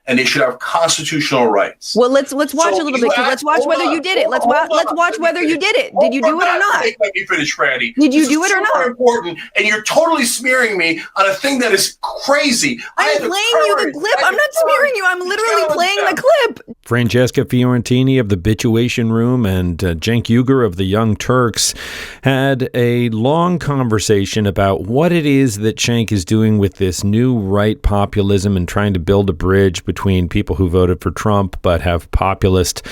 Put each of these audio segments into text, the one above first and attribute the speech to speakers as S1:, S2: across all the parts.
S1: and they should have constitutional rights.
S2: Well, let's watch a little bit. Let's watch whether you did it. Let's watch whether you did it. Did you do it or not?
S1: Let me finish, Franny.
S2: Did you do it or not?
S1: Important, and you're totally smearing me on a thing that is crazy.
S2: I'm playing you the clip. I'm not smearing you. I'm literally playing the clip.
S3: Francesca Fiorentini of the Bitchuation Room and Cenk Uygur of the Young Turks had a long conversation about what it is that Cenk is doing with this new right populism and trying to build a bridge between people who voted for Trump but have populist,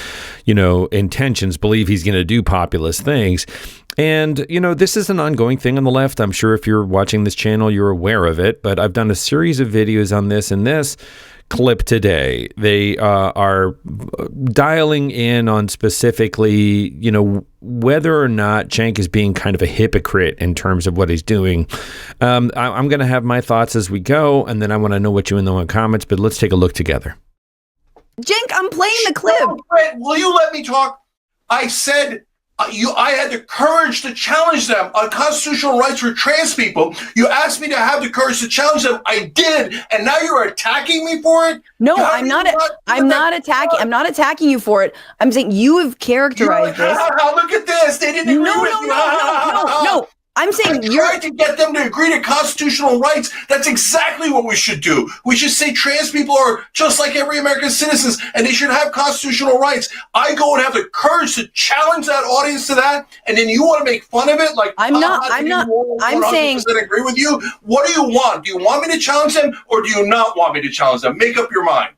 S3: intentions, believe he's going to do populist things. And, this is an ongoing thing on the left. I'm sure if you're watching this channel, you're aware of it. But I've done a series of videos on this, and this clip today, they are dialing in on specifically, whether or not Cenk is being kind of a hypocrite in terms of what he's doing. I'm going to have my thoughts as we go, and then I want to know what you know in the comments, but let's take a look together.
S2: Cenk, I'm playing the clip.
S1: Will you let me talk? I said... I had the courage to challenge them on constitutional rights for trans people. You asked me to have the courage to challenge them. I did, and now you're attacking me for it.
S2: No, I'm not attacking you for it. I'm saying you have characterized this.
S1: Look at this. They didn't agree with you.
S2: No. I'm saying
S1: you're trying to get them to agree to constitutional rights. That's exactly what we should do. We should say trans people are just like every American citizens, and they should have constitutional rights. I go and have the courage to challenge that audience to that, and then you want to make fun of it? Like
S2: I'm saying
S1: agree with you. What do you want? Do you want me to challenge them, or do you not want me to challenge them? Make up your mind.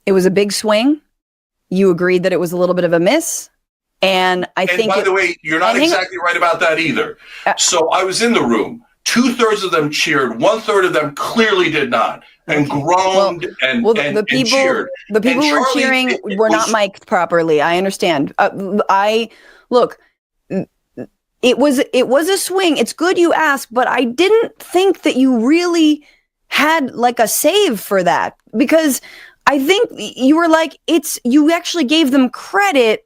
S2: It was a big swing. You agreed that it was a little bit of a miss. And by the way, you're not exactly right about that either. So I was in the room. 2/3 of them cheered. 1/3 of them clearly did not, and groaned and cheered. The people who were cheering were not mic'd properly. I understand. Look. It was a swing. It's good you asked, but I didn't think that you really had like a save for that, because I think you were like you actually gave them credit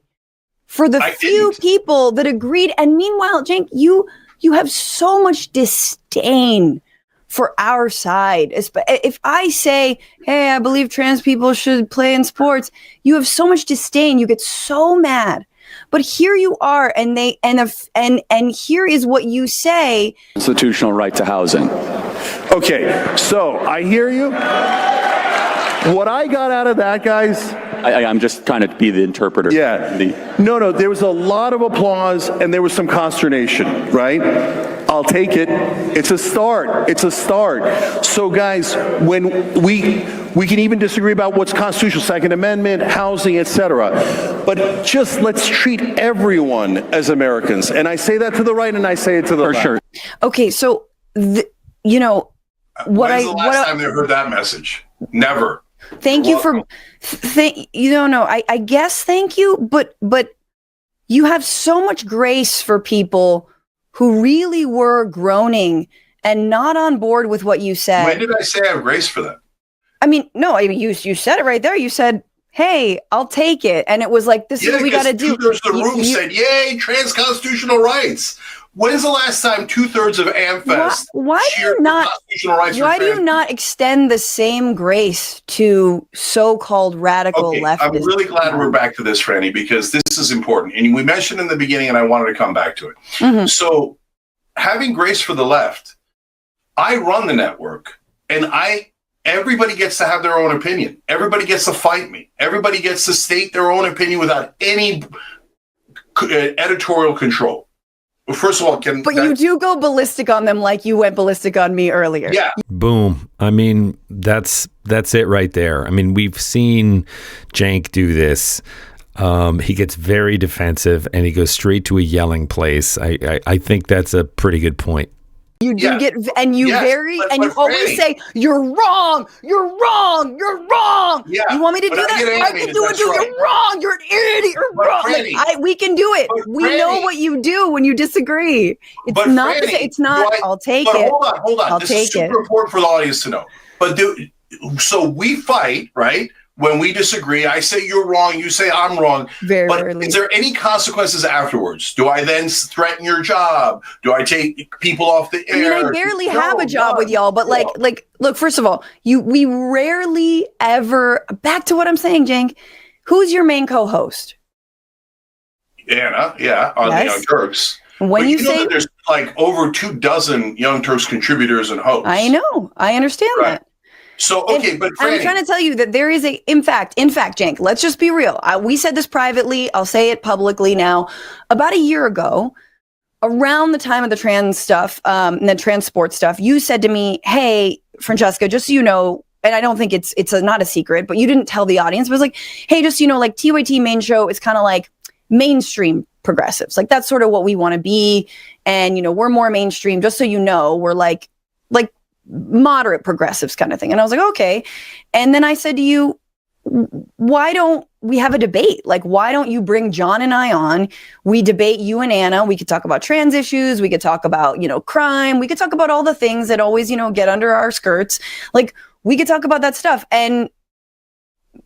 S2: for the few people that agreed. And meanwhile, Cenk, you have so much disdain for our side. If I say, hey, I believe trans people should play in sports, you have so much disdain. You get so mad. But here you are, and here is what you say.
S4: Constitutional right to housing.
S5: Okay, so I hear you. What I got out of that, guys...
S4: I'm just trying to be the interpreter.
S5: Yeah. No, there was a lot of applause and there was some consternation, right? I'll take it. It's a start. So guys, when we can even disagree about what's constitutional, Second Amendment, housing, etc. But just let's treat everyone as Americans. And I say that to the right and I say it to the left.
S4: Sure.
S2: Okay, so,
S1: when's the last time they heard that message? Never.
S2: Thank you for, I guess thank you, but you have so much grace for people who really were groaning and not on board with what you said.
S1: When did I say I have grace for them?
S2: You said it right there. You said, hey, I'll take it. And it was like, this is what we got to do.
S1: 2/3 of the room said, yay, trans constitutional rights. When's the last time 2/3 of AmFest cheered for constitutional rights? Why
S2: do you not extend the same grace to so-called radical leftists?
S1: I'm really glad we're back to this, Franny, because this is important. And we mentioned in the beginning, and I wanted to come back to it. Mm-hmm. So having grace for the left, I run the network, and everybody gets to have their own opinion. Everybody gets to fight me. Everybody gets to state their own opinion without any editorial control. Well, first of all,
S2: you do go ballistic on them like you went ballistic on me earlier.
S1: Yeah.
S3: Boom. That's it right there. We've seen Cenk do this. He gets very defensive and he goes straight to a yelling place. I think that's a pretty good point.
S2: You do get, and you always say, you're wrong. Yeah. You want me to do that? I can do it too. You're wrong. You're an idiot. You're wrong. We can do it. We know what you do when you disagree. I'll take it.
S1: Hold on. This is super important for the audience to know. So we fight, right? when we disagree, I say you're wrong, you say I'm wrong.
S2: Very
S1: but
S2: rarely.
S1: Is there any consequences afterwards? Do I then threaten your job? Do I take people off the air?
S2: I mean, I barely have a job with y'all, but look, first of all, we rarely ever, back to what I'm saying, Cenk, who's your main co-host?
S1: Anna, on the Young Turks.
S2: When you say
S1: that there's like over 24 Young Turks contributors and hosts.
S2: I know, I understand that.
S1: So, okay, but Franny,
S2: I'm trying to tell you that there is in fact, Cenk, let's just be real. We said this privately. I'll say it publicly now. About a year ago, around the time of the trans stuff, and the trans sports stuff, you said to me, hey, Francesca, just so you know, and I don't think it's not a secret, but you didn't tell the audience, but it was like, hey, just so you know, like TYT main show is kind of like mainstream progressives. Like that's sort of what we want to be. And, we're more mainstream, just so you know, we're like moderate progressives kind of thing. And I was like, okay. And then I said to you, why don't we have a debate? Like, why don't you bring John and I on? We debate, you and Anna. We could talk about trans issues. We could talk about, crime. We could talk about all the things that always, get under our skirts. Like, we could talk about that stuff. And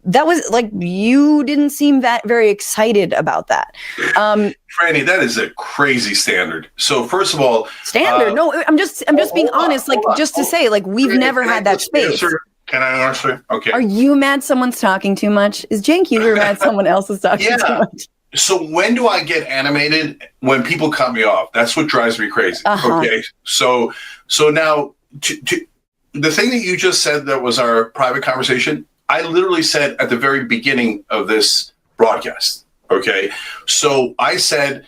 S2: that was like, you didn't seem that very excited about that.
S1: Franny, that is a crazy standard. So first of all,
S2: no, I'm just being honest. Just to say, like, we've never had that space.
S1: Can I answer? Okay.
S2: Are you mad someone's talking too much? Is Cenk Uygur mad someone else is talking too much?
S1: So when do I get animated? When people cut me off. That's what drives me crazy. Okay. So now the thing that you just said that was our private conversation, I literally said at the very beginning of this broadcast. Okay. So I said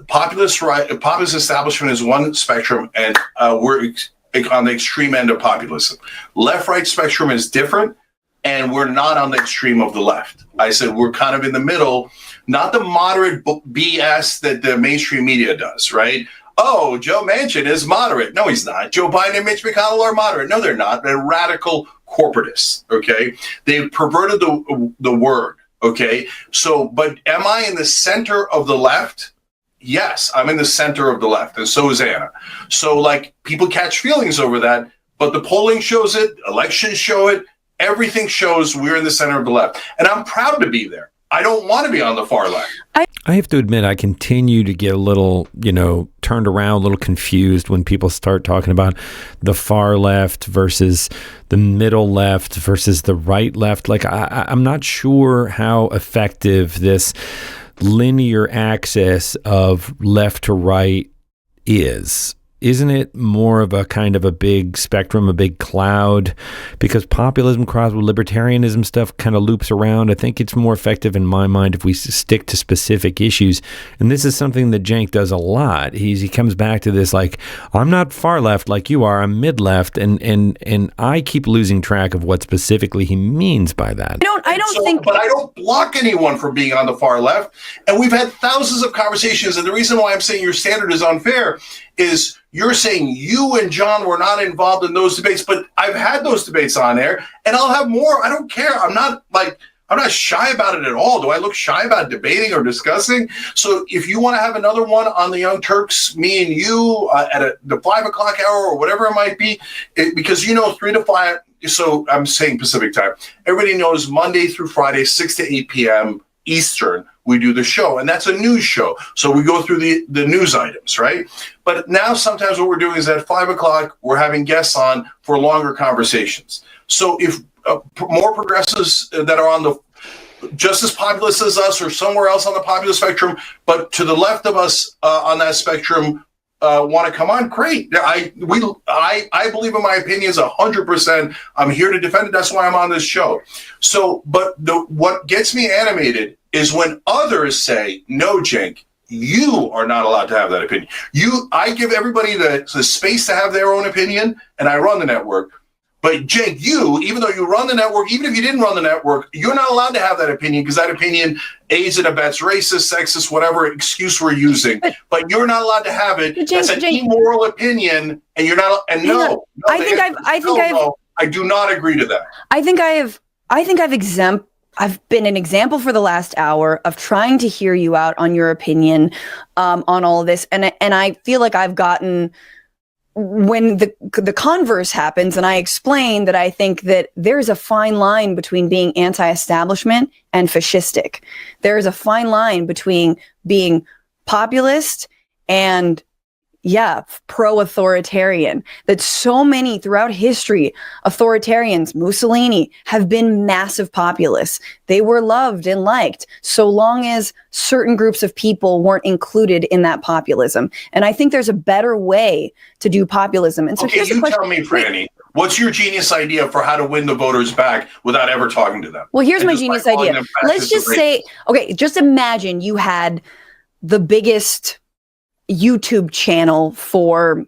S1: populist establishment is one spectrum, and we're on the extreme end of populism. Left-right spectrum is different, and we're not on the extreme of the left. I said we're kind of in the middle, not the moderate BS that the mainstream media does, right? Oh, Joe Manchin is moderate. No, he's not. Joe Biden and Mitch McConnell are moderate. No, they're not. They're radical corporatists, okay? They've perverted the word, okay? So, but am I in the center of the left? Yes, I'm in the center of the left, and so is Anna. So, like, people catch feelings over that, but the polling shows it, elections show it, everything shows we're in the center of the left. And I'm proud to be there. I don't want to be on the far left.
S3: I have to admit, I continue to get a little, turned around, a little confused when people start talking about the far left versus the middle left versus the right left. Like, I'm not sure how effective this linear axis of left to right is. Isn't it more of a kind of a big spectrum, a big cloud? Because populism crossed with libertarianism stuff kind of loops around. I think it's more effective in my mind if we stick to specific issues. And this is something that Cenk does a lot. He comes back to this like, I'm not far left like you are, I'm mid left, and I keep losing track of what specifically he means by that.
S1: But I don't block anyone from being on the far left. And we've had thousands of conversations. And the reason why I'm saying your standard is unfair is you're saying you and John were not involved in those debates, but I've had those debates on air, and I'll have more. I don't care. I'm not shy about it at all. Do I look shy about debating or discussing? So if you want to have another one on the Young Turks, me and you at the 5 o'clock hour or whatever it might be, because 3 to 5. So I'm saying Pacific time. Everybody knows Monday through Friday, 6 to 8 p.m. Eastern, we do the show, and that's a news show. So we go through the news items, right? But now sometimes what we're doing is at 5 o'clock, we're having guests on for longer conversations. So if more progressives that are on the just as populist as us or somewhere else on the populist spectrum, but to the left of us on that spectrum want to come on, great. I believe in my opinions 100%. I'm here to defend it. That's why I'm on this show. So, but what gets me animated is when others say, no, Cenk, you are not allowed to have that opinion. I give everybody the space to have their own opinion, and I run the network. But Cenk, even though you run the network, even if you didn't run the network, you're not allowed to have that opinion because that opinion aids and abets racist, sexist, whatever excuse we're using. But you're not allowed to have it. That's an immoral opinion, and you're not. And I do not agree to that.
S2: I've been an example for the last hour of trying to hear you out on your opinion on all of this, and I feel like I've gotten when the converse happens, and I explain that I think that there's a fine line between being anti-establishment and fascistic. There is a fine line between being populist and pro-authoritarian. That so many throughout history, authoritarians, Mussolini, have been massive populists. They were loved and liked so long as certain groups of people weren't included in that populism. And I think there's a better way to do populism. And so
S1: okay, you tell me, Franny, what's your genius idea for how to win the voters back without ever talking to them?
S2: Well, here's my genius idea. Let's just say, okay, just imagine you had the biggest YouTube channel for,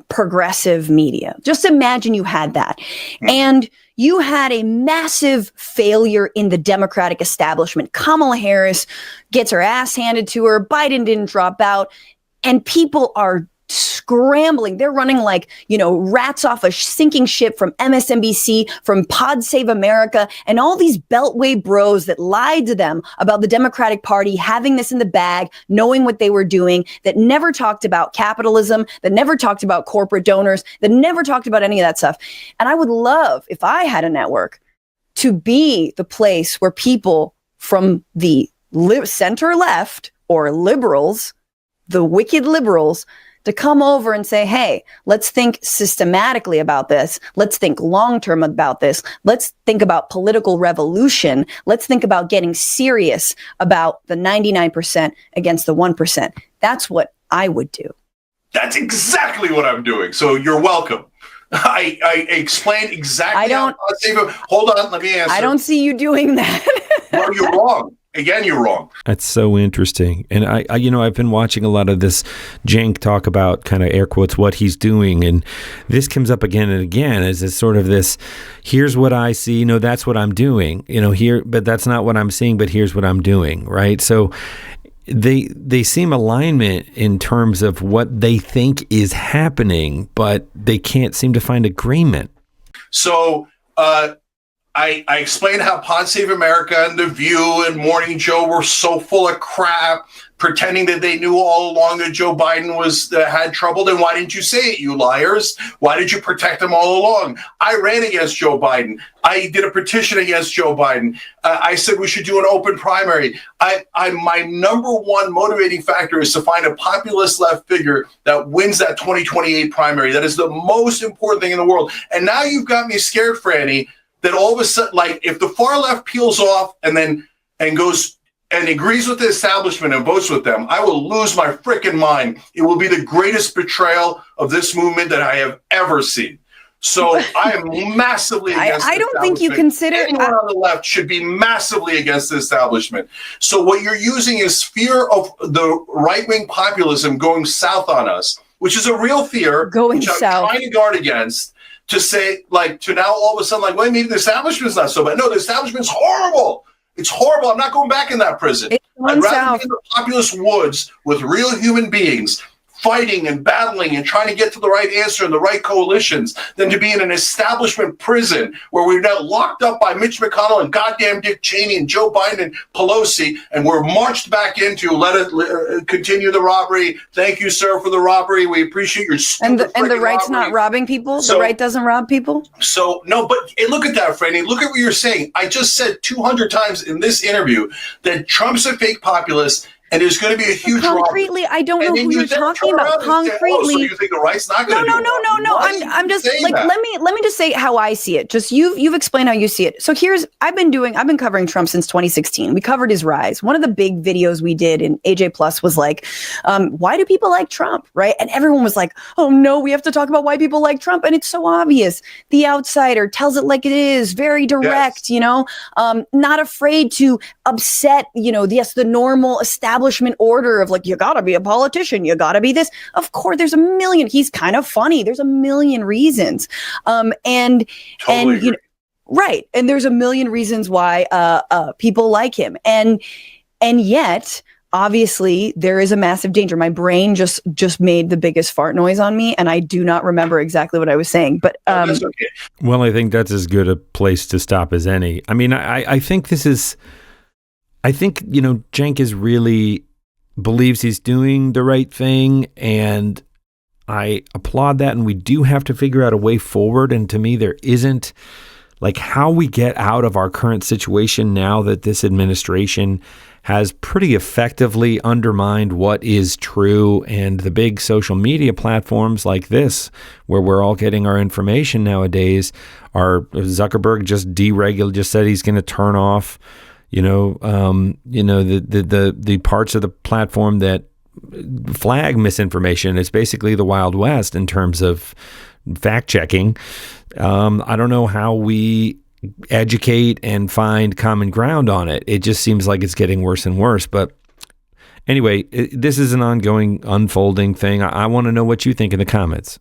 S2: progressive media. Just imagine you had that. And you had a massive failure in the Democratic establishment. Kamala Harris gets her ass handed to her. Biden didn't drop out. And people are scrambling. They're running like, rats off a sinking ship from MSNBC, from Pod Save America, and all these Beltway bros that lied to them about the Democratic Party having this in the bag, knowing what they were doing, that never talked about capitalism, that never talked about corporate donors, that never talked about any of that stuff. And I would love, if I had a network, to be the place where people from the center left or liberals, the wicked liberals, to come over and say, hey, let's think systematically about this. Let's think long-term about this. Let's think about political revolution. Let's think about getting serious about the 99% against the 1%. That's what I would do.
S1: That's exactly what I'm doing. So you're welcome. I explained exactly. Hold on, let me answer.
S2: I don't see you doing that.
S1: No, you're wrong. Again, you're wrong.
S3: That's so interesting. And I've been watching a lot of this Cenk talk about, kind of air quotes, what he's doing. And this comes up again and again as this sort of this, here's what I see. No, that's what I'm doing, here, but that's not what I'm seeing, but here's what I'm doing. Right. So they seem alignment in terms of what they think is happening, but they can't seem to find agreement.
S1: So, I explained how Pod Save America and The View and Morning Joe were so full of crap, pretending that they knew all along that Joe Biden had trouble. Then why didn't you say it, you liars? Why did you protect him all along? I ran against Joe Biden. I did a petition against Joe Biden. I said we should do an open primary. My number one motivating factor is to find a populist left figure that wins that 2028 primary. That is the most important thing in the world. And now you've got me scared, Franny, that all of a sudden, like, if the far left peels off and goes and agrees with the establishment and votes with them, I will lose my freaking mind. It will be the greatest betrayal of this movement that I have ever seen. So I am massively against
S2: I don't think you consider
S1: anyone on the left should be massively against the establishment. So what you're using is fear of the right-wing populism going south on us, which is a real fear, which I'm trying to guard against. To say, to now all of a sudden, well, maybe the establishment's not so bad. No, the establishment's horrible. It's horrible. I'm not going back in that prison. I'd rather be in the populist woods with real human beings fighting and battling and trying to get to the right answer and the right coalitions than to be in an establishment prison where we're now locked up by Mitch McConnell and goddamn Dick Cheney and Joe Biden and Pelosi, and we're marched back into continue the robbery. Thank you, sir, for the robbery. We appreciate your stupid
S2: and the right's
S1: robbery.
S2: Not robbing people. The right doesn't rob people.
S1: So no, but look at that, Franny. Look at what you're saying. I just said 200 times in this interview that Trump's a fake populist. And there's going to be a huge
S2: concretely.
S1: robbery.
S2: I don't know who you're talking about. Concretely,
S1: so you think the right's not going to do it?
S2: No. I'm just like that? let me just say how I see it. Just you've explained how you see it. So I've been covering Trump since 2016. We covered his rise. One of the big videos we did in AJ Plus was like, why do people like Trump, right? And everyone was like, oh no, we have to talk about why people like Trump, and it's so obvious. The outsider tells it like it is, very direct. Yes. Not afraid to upset. The normal establishment order of you gotta be a politician, you gotta be this. Of course, there's a million. He's kind of funny. There's a million reasons, and right. And there's a million reasons why people like him, and yet obviously there is a massive danger. My brain just made the biggest fart noise on me, and I do not remember exactly what I was saying. But
S1: that's okay.
S3: Well, I think that's as good a place to stop as any. I mean, I think this is. I think, Cenk is really believes he's doing the right thing, and I applaud that, and we do have to figure out a way forward. And to me, there isn't. Like, how we get out of our current situation now that this administration has pretty effectively undermined what is true, and the big social media platforms like this, where we're all getting our information nowadays, are Zuckerberg just said he's going to turn off, the parts of the platform that flag misinformation. It's basically the Wild West in terms of fact checking. I don't know how we educate and find common ground on it. It just seems like it's getting worse and worse. But anyway, this is an ongoing, unfolding thing. I want to know what you think in the comments.